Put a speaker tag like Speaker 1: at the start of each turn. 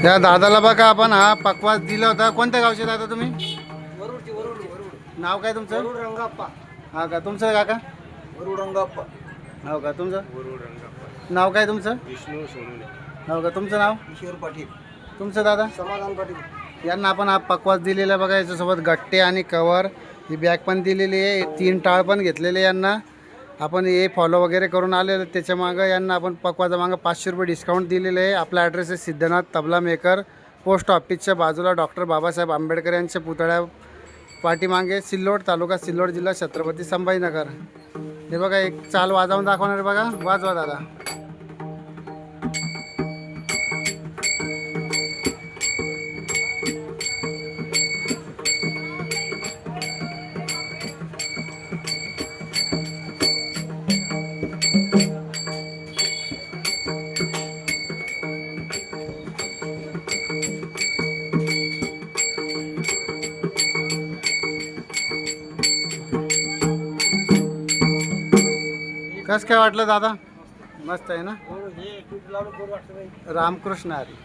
Speaker 1: त्या दादाला बघा आपण हा पकवास दिला होता. कोणत्या गावचे दादा तुम्ही? नाव काय तुमचं?
Speaker 2: वरुड रंगाप्पा.
Speaker 1: हा का तुमचं काका?
Speaker 2: वरुड रंगाप्पा.
Speaker 1: हो का तुमचं
Speaker 2: वरुड रंगाप्पा.
Speaker 1: नाव काय तुमचं?
Speaker 2: विष्णू सोनवणे.
Speaker 1: हो का तुमचं नाव?
Speaker 2: किशोर पाटील.
Speaker 1: तुमचं दादा?
Speaker 2: समाधान पाटील.
Speaker 1: यांना आपण हा पकवास दिलेला बघा. याच्यासोबत गट्टे आणि कवर ही बॅग पण दिलेली आहे. 3 टाळ पण घेतलेले यांना. आपण हे फॉलो वगैरे करून आले त्याच्या मागं यांना आपण पकवाजा मागं 500 रुपये डिस्काउंट दिलेले आहे. आपला ॲड्रेस आहे सिद्धनाथ तबला मेकर, पोस्ट ऑफिसच्या बाजूला, डॉक्टर बाबासाहेब आंबेडकर यांच्या पुतळ्या पाठीमागे, सिल्लोड तालुका, सिल्लोड जिल्हा, छत्रपती संभाजीनगर. हे बघा एक चाल वाजवून दाखवणार बघा. वाजवा दादा. कसं काय वाटलं दादा? मस्त आहे ना? रामकृष्ण हरी.